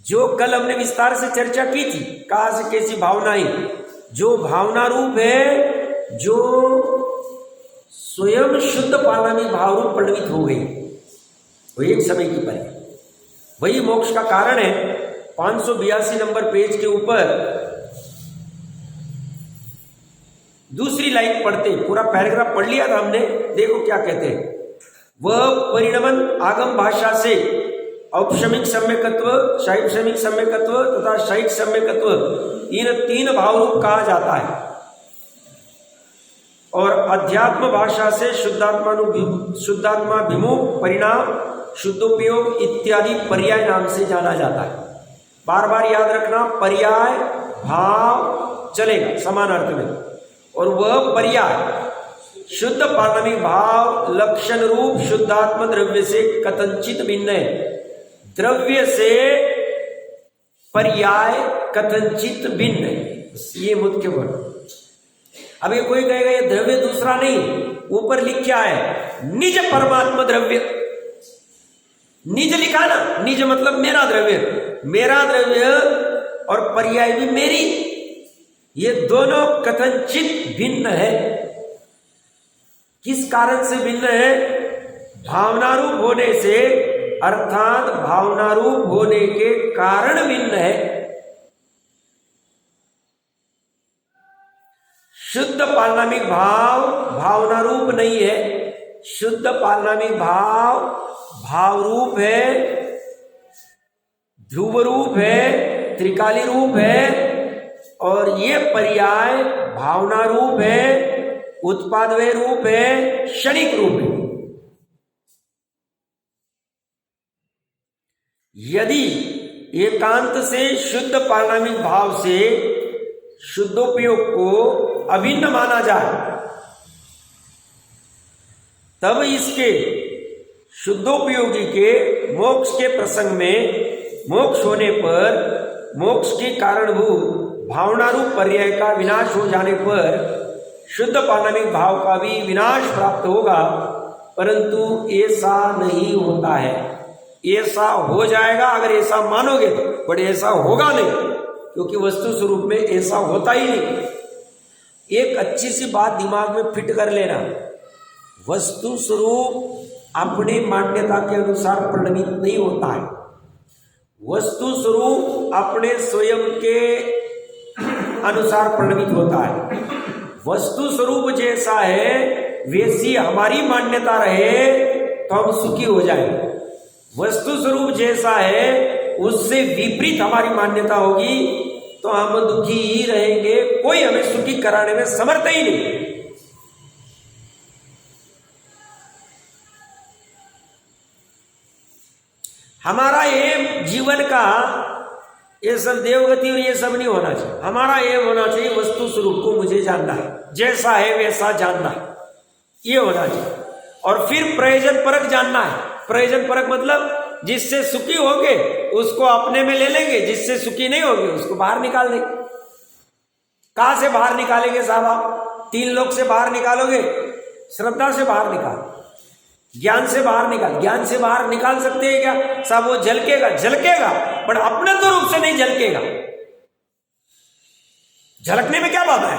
जो कल हमने विस्तार से चर्चा की थी, कहां से कैसी भावनाएं, जो भावना रूप है, जो स्वयं शुद्ध पालामी भाव रूप परिणमित हो गई, वो एक समय की पर्याय, वही मोक्ष का कारण है। 582 नंबर पेज के ऊपर दूसरी लाइन पढ़ते, पूरा पैराग्राफ पढ़ लिया था हमने, देखो क्या कहते हैं। वह परिणमन आगम भाषा से औपशमिक सम्यकत्व, शैक्षणिक सम्यकत्व तथा शैक सम्यकत्व, इन 3 भाव रूप कहा जाता है, और अध्यात्म भाषा से शुद्धात्मा विमुख परिणाम, शुद्धोपयोग इत्यादि पर्याय नाम से जाना जाता है। बार बार याद रखना, पर्याय भाव चलेगा समान अर्थ में, और वह पर्याय शुद्ध पारमाणिक भाव लक्षण रूप शुद्धात्म द्रव्य से कथंचित भिन्न है। द्रव्य से पर्याय कथंचित भिन्न है, ये मुख्य वर्ड। अब ये कोई कहेगा ये द्रव्य दूसरा नहीं, ऊपर लिख क्या है, निज परमात्मा द्रव्य। निज लिखा ना, निज मतलब मेरा द्रव्य, मेरा द्रव्य और पर्याय भी मेरी, ये दोनों कथंचित भिन्न है। किस कारण से भिन्न है? भावनारूप होने से, अर्थात भावनारूप होने के कारण भिन्न है। शुद्ध पारमाणिक भाव भावना रूप नहीं है, शुद्ध पारमाणिक भाव भाव रूप है, ध्रुव रूप है, त्रिकाली रूप है, और ये पर्याय भावना रूप है, उत्पादवय रूप है, क्षणिक रूप है। यदि एकांत से शुद्ध पारमाणिक भाव से शुद्धोपयोग को अभिन्न माना जाए, तब इसके शुद्धोपयोगी के मोक्ष के प्रसंग में मोक्ष होने पर मोक्ष के कारणभूत भावना रूप पर्याय का विनाश हो जाने पर शुद्ध पारमाणिक भाव का भी विनाश प्राप्त होगा, परंतु ऐसा नहीं होता है। ऐसा हो जाएगा अगर ऐसा मानोगे तो, बट ऐसा होगा नहीं, क्योंकि वस्तु स्वरूप में ऐसा होता ही नहीं। एक अच्छी सी बात दिमाग में फिट कर लेना, वस्तु स्वरूप अपनी मान्यता के अनुसार परिणमित नहीं होता है। वस्तु स्वरूप अपने स्वयं के अनुसार परिणमित होता है। वस्तु स्वरूप जैसा है वैसी हमारी मान्यता रहे तो हम सुखी हो जाएंगे। वस्तु स्वरूप जैसा है उससे विपरीत हमारी मान्यता होगी तो हम दुखी ही रहेंगे, कोई हमें सुखी कराने में समर्थ ही नहीं। हमारा एम जीवन का ये सब देवगति और ये सब नहीं होना चाहिए। हमारा एम होना चाहिए वस्तु स्वरूप को मुझे जानना है, जैसा है वैसा जानना है, ये होना चाहिए। और फिर प्रयोजन परक जानना है। प्रयोजन परक मतलब जिससे सुखी होंगे उसको अपने में ले लेंगे, जिससे सुखी नहीं होंगे उसको बाहर निकाल देंगे। कहां से बाहर निकालेंगे साहब? आप 3 लोक से बाहर निकालोगे, श्रद्धा से बाहर निकाल, ज्ञान से बाहर निकाल। ज्ञान से बाहर निकाल सकते हैं क्या साहब? वो झलकेगा, झलकेगा, पर अपने तो रूप से नहीं झलकेगा। झलकने में क्या बात है?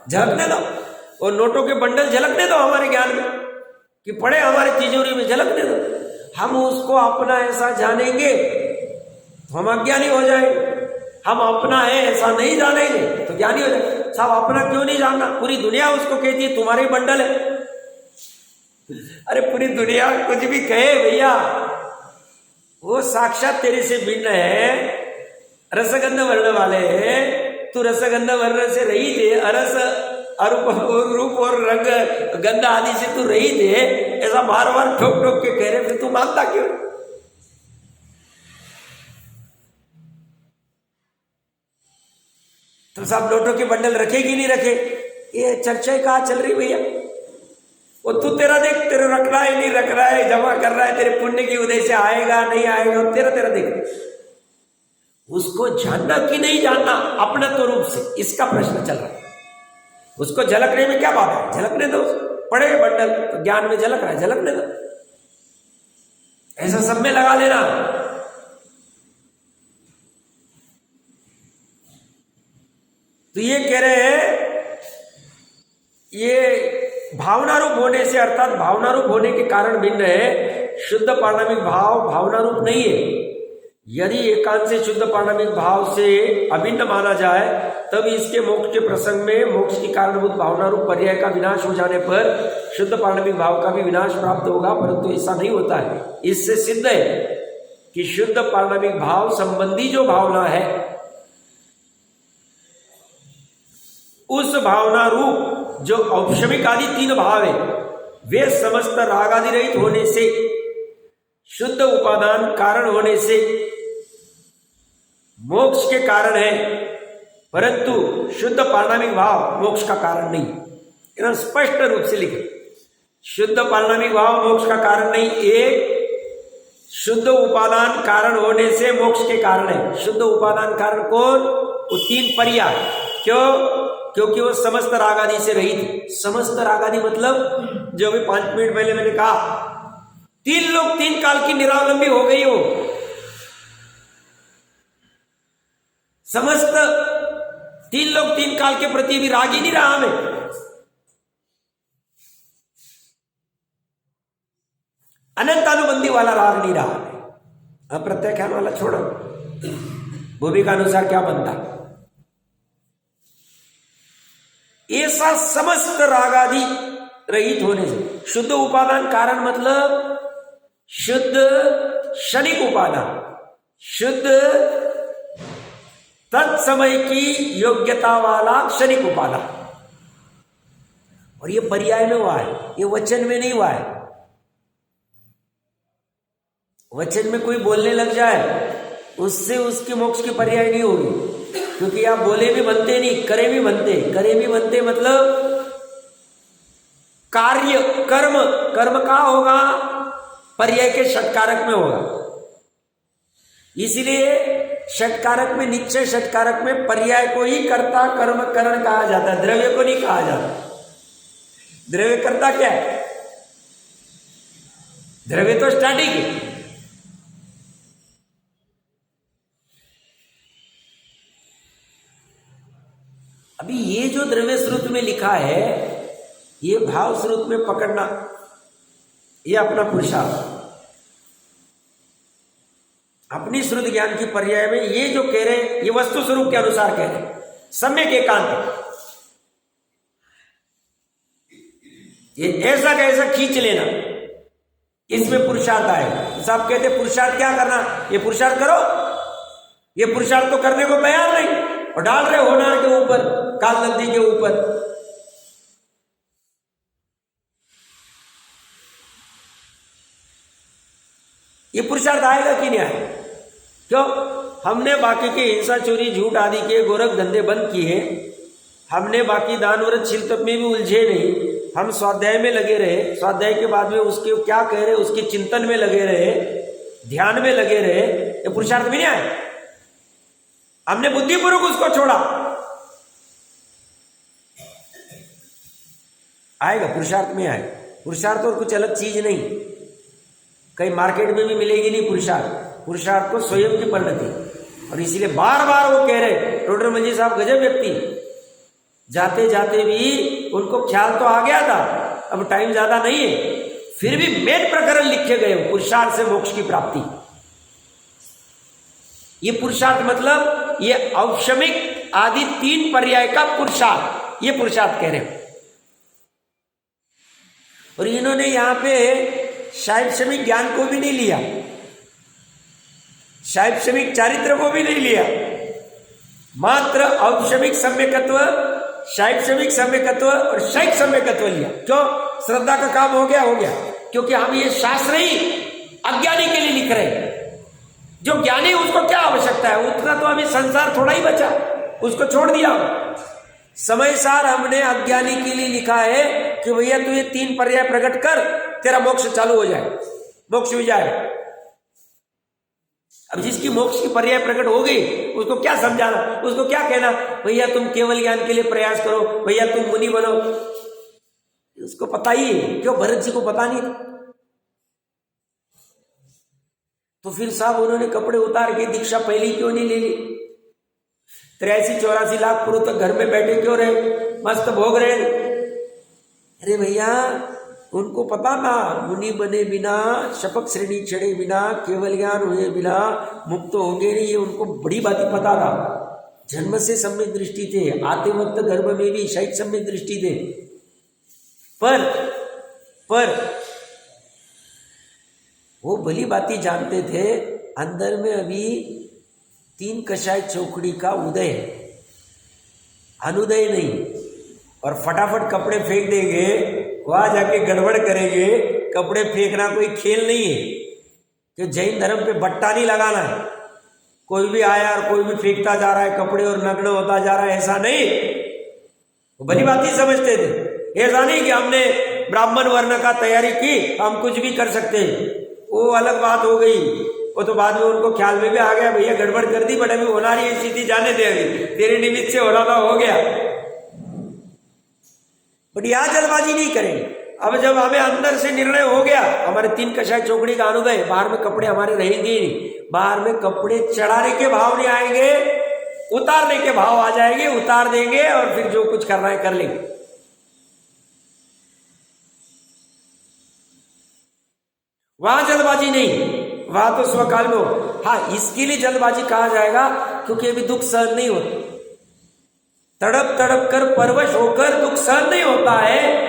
झलकने दो, और नोटों के बंडल झलकने दो हमारे ज्ञान में, कि पड़े हमारे तिजोरी में, झलकने दो। हम उसको अपना ऐसा जानेंगे तो हम अज्ञानी हो जाएंगे। हम अपना है ऐसा नहीं जानेंगे तो ज्ञानी हो जाएंगे। साहब अपना क्यों नहीं जानना? पूरी दुनिया उसको कहती है तुम्हारे बंडल है। अरे पूरी दुनिया कुछ भी कहे भैया, वो साक्षात तेरे से भिन्न है, रसगंध वर्ण वाले है। तू रसगंध वर्ण से रही थे, अरस रूप और रंग गंध आदि से तू रही थे, ऐसा बार बार ठोक ठोक के कह रहे, फिर तू मानता क्यों? तो सब नोटों के बंडल रखे कि नहीं रखे, ये चर्चा कहाँ चल रही भैया? वो तू तेरा देख, तेरे रख रहा है नहीं रख रहा है, जमा कर रहा है, तेरे पुण्य की उदय से आएगा नहीं आएगा, तेरा तेरा देख। उसको जानना कि नहीं जानना अपनत्व रूप से, इसका प्रश्न चल रहा है। उसको झलकने में क्या बात है? झलकने दो, पड़े बंडल तो ज्ञान में झलक रहा है, झलकने दो। ऐसा सब में लगा लेना। तो ये कह रहे हैं ये भावना रूप होने से, अर्थात भावना रूप होने के कारण भिन्न है। शुद्ध पारमाणिक भाव भावना रूप नहीं है। यदि एकांत से शुद्ध पारमाणिक भाव से अभिन्न माना जाए तब इसके मोक्ष के प्रसंग में मोक्ष की कारणभूत भावना रूप पर्याय का विनाश हो जाने पर शुद्ध पारमाणिक भाव का भी विनाश प्राप्त होगा, परंतु ऐसा नहीं होता है। इससे सिद्ध है कि शुद्ध पारमाणिक भाव संबंधी जो भावना है उस भावना रूप जो औपशमिक आदि 3 भाव है वे समस्त राग आदि रहित होने से, शुद्ध उपादान कारण होने से मोक्ष के कारण है, परंतु शुद्ध पारमाणिक भाव मोक्ष का कारण नहीं। एकदम स्पष्ट रूप से लिखे, शुद्ध पारिणामिक भाव मोक्ष का कारण नहीं, एक शुद्ध उपादान कारण होने से मोक्ष के कारण है। शुद्ध उपादान कारण कौन? वो तीन पर्याय। क्यों? क्योंकि वो समस्त रागादि से रहित। समस्त रागादि मतलब जो अभी 5 मिनट पहले मैंने कहा, 3 लोग 3 काल की निरावलंबी हो गई हो, समस्त 3 लोग 3 काल के प्रति भी राग ही नहीं रहा हमें। अनंतानुबंधी वाला राग नहीं रहा। अब प्रत्याख्यान वाला छोड़ो, भूमिका अनुसार क्या बनता, ऐसा समस्त रागादि रहित होने से। शुद्ध उपादान कारण मतलब शुद्ध क्षणिक उपादान, शुद्ध तत्समय की योग्यता वाला क्षणिक उपादान। और ये पर्याय में हुआ है, ये वचन में नहीं हुआ है। वचन में कोई बोलने लग जाए उससे उसके मोक्ष की पर्याय नहीं होगी, क्योंकि आप बोले भी बनते नहीं, करे भी बनते। करे भी बनते मतलब कार्य कर्म, कर्म कहाँ होगा? पर्याय के षटकारक में होगा। इसलिए षटकारक में, निश्चय षटकारक में पर्याय को ही कर्ता कर्म करण कहा जाता है, द्रव्य को नहीं कहा जाता। द्रव्य कर्ता क्या है? द्रव्य तो स्टैटिक है। अभी ये जो द्रव्य श्रुत में लिखा है, ये भाव श्रुत में पकड़ना, ये अपना पुरुषार्थ। अपनी श्रुत ज्ञान की पर्याय में ये जो कह रहे, ये वस्तु स्वरूप के अनुसार कह रहे, सम्यक एकांत। ये ऐसा का ऐसा खींच लेना, इसमें पुरुषार्थ आएगा। साहब कहते पुरुषार्थ क्या करना? ये पुरुषार्थ करो, ये पुरुषार्थ तो करने को तैयार नहीं, और डाल रहे होनार के ऊपर, काल नदी के ऊपर। ये पुरुषार्थ आएगा कि नहीं आएगा? क्यों? हमने बाकी के हिंसा, चोरी, झूठ आदि के गोरख धंधे बंद किए, हमने बाकी दान व्रत शील तप में भी उलझे नहीं, हम स्वाध्याय में लगे रहे, स्वाध्याय के बाद में उसके क्या कह रहे उसके चिंतन में लगे रहे, ध्यान में लगे रहे। ये पुरुषार्थ में नहीं आए, हमने बुद्धिपूर्वक उसको छोड़ा। आएगा, पुरुषार्थ में आएगा। पुरुषार्थ और कुछ अलग चीज नहीं, कहीं मार्केट में भी मिलेगी नहीं पुरुषार्थ। पुरुषार्थ को स्वयं की परिणति। और इसीलिए बार बार वो कह रहे, डॉक्टर मंजी साहब गजब व्यक्ति, जाते जाते भी उनको ख्याल तो आ गया था, अब टाइम ज्यादा नहीं है, फिर भी मेन प्रकरण लिखे गए पुरुषार्थ से मोक्ष की प्राप्ति। ये पुरुषार्थ मतलब ये औपशमिक आदि 3 पर्याय का पुरुषार्थ, ये पुरुषार्थ कह रहे हैं। और इन्होंने यहां पे शैक्षणिक ज्ञान को भी नहीं लिया, शैक्षणिक चारित्र को भी नहीं लिया, मात्र औपशमिक सम्यकत्व, शैक्षणिक सम्यकत्व और शैक सम्यकत्व लिया। क्यों? श्रद्धा का काम हो गया, हो गया। क्योंकि हम ये शास्त्र ही अज्ञानी के लिए लिख रहे हैं। जो ज्ञानी उसको क्या आवश्यकता है? उतना तो अभी संसार थोड़ा ही बचा, उसको छोड़ दिया। समय सार हमने अज्ञानी के लिए लिखा है कि भैया तू ये 3 पर्याय प्रकट कर, तेरा मोक्ष चालू हो जाए, मोक्ष हो जाए। अब जिसकी मोक्ष की पर्याय प्रकट हो गई, उसको क्या समझाना, उसको क्या कहना, भैया तुम केवल ज्ञान के लिए प्रयास करो, भैया तुम मुनि बनो। उसको पता ही है। क्यों? भरत जी को पता नहीं था। तो फिर साहब उन्होंने कपड़े उतार के दीक्षा पहले क्यों नहीं ले ली? 83-84 लाख पुरुष तक घर में बैठे क्यों रहे, मस्त भोग रहे? अरे भैया उनको पता था, मुनि बने बिना, शपथ श्रेणी चढ़े बिना, केवल ज्ञान हुए बिना मुक्त होंगे नहीं। ये उनको बड़ी बात ही पता था। जन्म से सम्यक दृष्टि थे, आते वक्त गर्भ में भी शायद सम्यक दृष्टि थे। पर वो भली बात ही जानते थे, अंदर में अभी 3 कषाय चौकड़ी का उदय है, अनुदय नहीं। और फटाफट कपड़े फेंक देंगे, वहां जाके गड़बड़ करेंगे। कपड़े फेंकना कोई खेल नहीं है कि जैन धर्म पे बट्टा नहीं लगाना है, कोई भी आया और कोई भी फेंकता जा रहा है कपड़े और नग्न होता जा रहा है, ऐसा नहीं। वो भली बात ही समझते थे। ऐसा नहीं कि हमने ब्राह्मण वर्ण का तैयारी की हम कुछ भी कर सकते हैं, वो अलग बात हो गई। वो तो बाद में उनको ख्याल में भी आ गया भैया गड़बड़ कर दी, बट अभी होना नहीं ऐसी थी, जाने दे, अभी तेरे निमित्त से होना था हो गया। बट यहां जल्दबाजी नहीं करेंगे। अब जब हमें अंदर से निर्णय हो गया, हमारे 3 कषाय चौकड़ी का अनुभव, बाहर में कपड़े हमारे रहेंगे ही नहीं, बाहर में कपड़े चढ़ाने के भाव नहीं आएंगे, उतारने के भाव आ जाएंगे, उतार देंगे और फिर जो कुछ करना है कर लेंगे। वहां जल्दबाजी नहीं, वहां तो स्वकाल में हो। हाँ, इसके लिए जल्दबाजी कहा जाएगा क्योंकि अभी दुख सहन नहीं होता, तड़प तड़प कर परवश होकर दुख सहन नहीं होता है,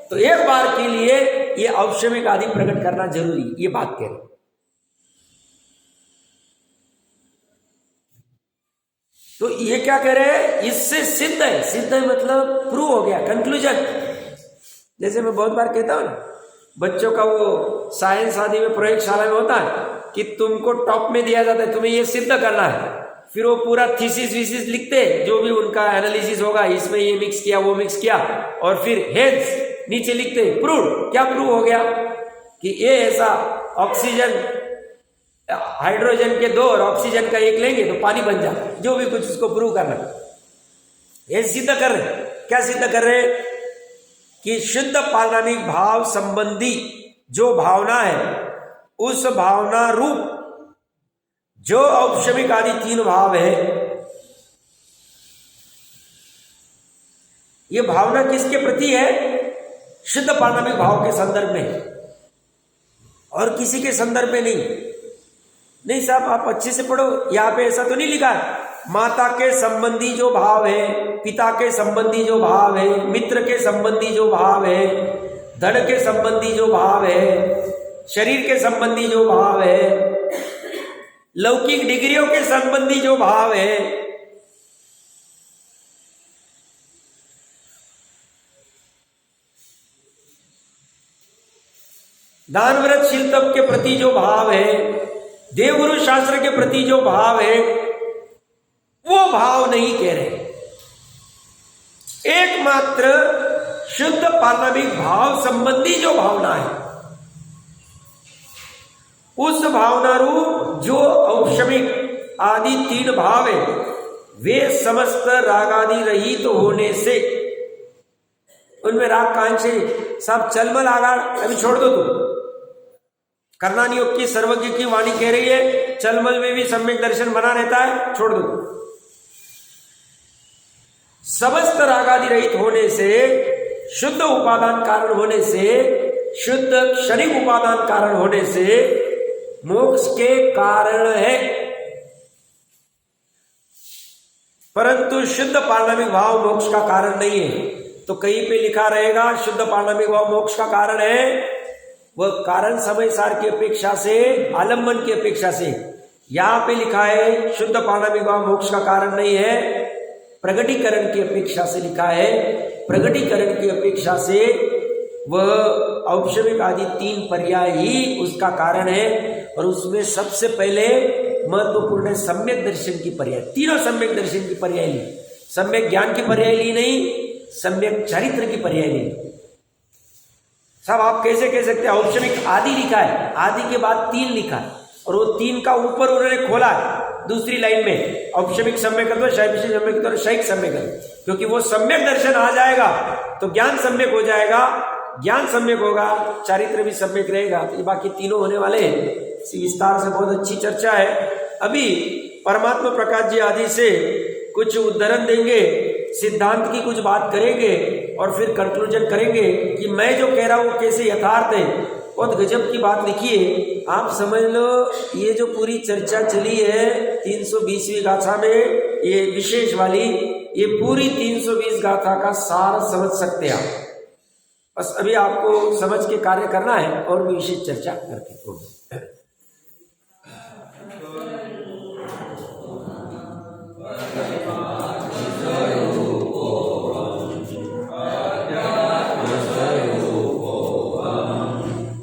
तो एक बार के लिए ये औषमिक आदि प्रकट करना जरूरी, ये बात कह रहे। तो ये क्या कह रहे हैं, इससे सिद्ध है, सिद्ध है मतलब प्रूव हो गया, कंक्लूजन। जैसे मैं बहुत बार कहता हूं ना, बच्चों का वो साइंस आदि में प्रयोगशाला में होता है कि तुमको टॉप में दिया जाता है, तुम्हें ये सिद्ध करना है, फिर वो पूरा थीसिस वीसिस लिखते, जो भी उनका एनालिसिस होगा, इसमें ये मिक्स किया वो मिक्स किया, और फिर हेंस नीचे लिखते प्रूव। क्या प्रूव हो गया कि ये ऐसा ऑक्सीजन हाइड्रोजन के 2 और ऑक्सीजन का 1 लेंगे तो पानी बन जाता है, जो भी कुछ उसको प्रूव करना, ये सिद्ध कर रहे। क्या सिद्ध कर रहे कि शुद्ध पारमाणिक भाव संबंधी जो भावना है, उस भावना रूप जो औपशमिक आदि 3 भाव है, ये भावना किसके प्रति है, शुद्ध पारमाणिक भाव के संदर्भ में, और किसी के संदर्भ में नहीं साहब आप अच्छे से पढ़ो, यहां पे ऐसा तो नहीं लिखा है माता के संबंधी जो भाव है, पिता के संबंधी जो भाव है, मित्र के संबंधी जो भाव है, धन के संबंधी जो भाव है, शरीर के संबंधी जो भाव है, लौकिक डिग्रियों के संबंधी जो भाव है, दान व्रत शील तप के प्रति जो भाव है, देवगुरु शास्त्र के प्रति जो भाव है, वो भाव नहीं कह रहे। एकमात्र शुद्ध पारमाणिक भाव संबंधी जो भावना है, उस भावना रूप जो औपशमिक आदि 3 भाव है, वे समस्त रागादि रहित होने से, उनमें राग कहां से, सब चलमल आगाड़ अभी छोड़ दो, तुम कर्णानियोग की सर्वज्ञ की वाणी कह रही है चलमल में भी सम्यक दर्शन बना रहता है, छोड़ दो। समस्त रागादि रहित होने से, शुद्ध उपादान कारण होने से, शुद्ध क्षणिक उपादान कारण होने से मोक्ष के कारण है, परंतु शुद्ध पारमाणिक भाव मोक्ष का कारण नहीं है। तो कहीं पे लिखा रहेगा शुद्ध पारमाणिक भाव मोक्ष का कारण है, वह कारण समय सार की अपेक्षा से, आलम्बन की अपेक्षा से, यहां पे लिखा है शुद्ध पारमाणिक भाव मोक्ष का कारण नहीं है, प्रगटीकरण की अपेक्षा से लिखा है, प्रगटीकरण की अपेक्षा से वह औपशमिक आदि 3 पर्याय ही उसका कारण है, और उसमें सबसे पहले महत्वपूर्ण है सम्यक दर्शन की पर्याय। तीनों सम्यक दर्शन की पर्याय ली, सम्यक ज्ञान की पर्याय ली नहीं, सम्यक चरित्र की पर्याय ली। सब आप कैसे कह सकते हैं, औपशमिक आदि लिखा है, आदि के बाद 3 लिखा है, और वो 3 का ऊपर उन्होंने खोला है दूसरी लाइन में, औपशमिक सम्यकत्व, शैविषय सम्यकत्व और शैक सम्यकत्व, क्योंकि वो सम्यक दर्शन आ जाएगा तो ज्ञान सम्यक हो जाएगा, ज्ञान सम्यक होगा चारित्र भी सम्यक रहेगा। तो ये बाकी तीनों होने वाले हैं, इसी विस्तार से बहुत अच्छी चर्चा है। अभी परमात्मा प्रकाश जी आदि से कुछ उदाहरण देंगे, सिद्धांत की कुछ बात करेंगे, और फिर कंक्लूजन करेंगे कि मैं जो कह रहा हूं वो कैसे यथार्थ है। बहुत गजब की बात लिखी है, आप समझ लो ये जो पूरी चर्चा चली है 320वीं गाथा में, ये विशेष वाली, ये पूरी 320 गाथा का सार समझ सकते हैं आप। बस अभी आपको समझ के कार्य करना है, और भी विशेष चर्चा करते हैं।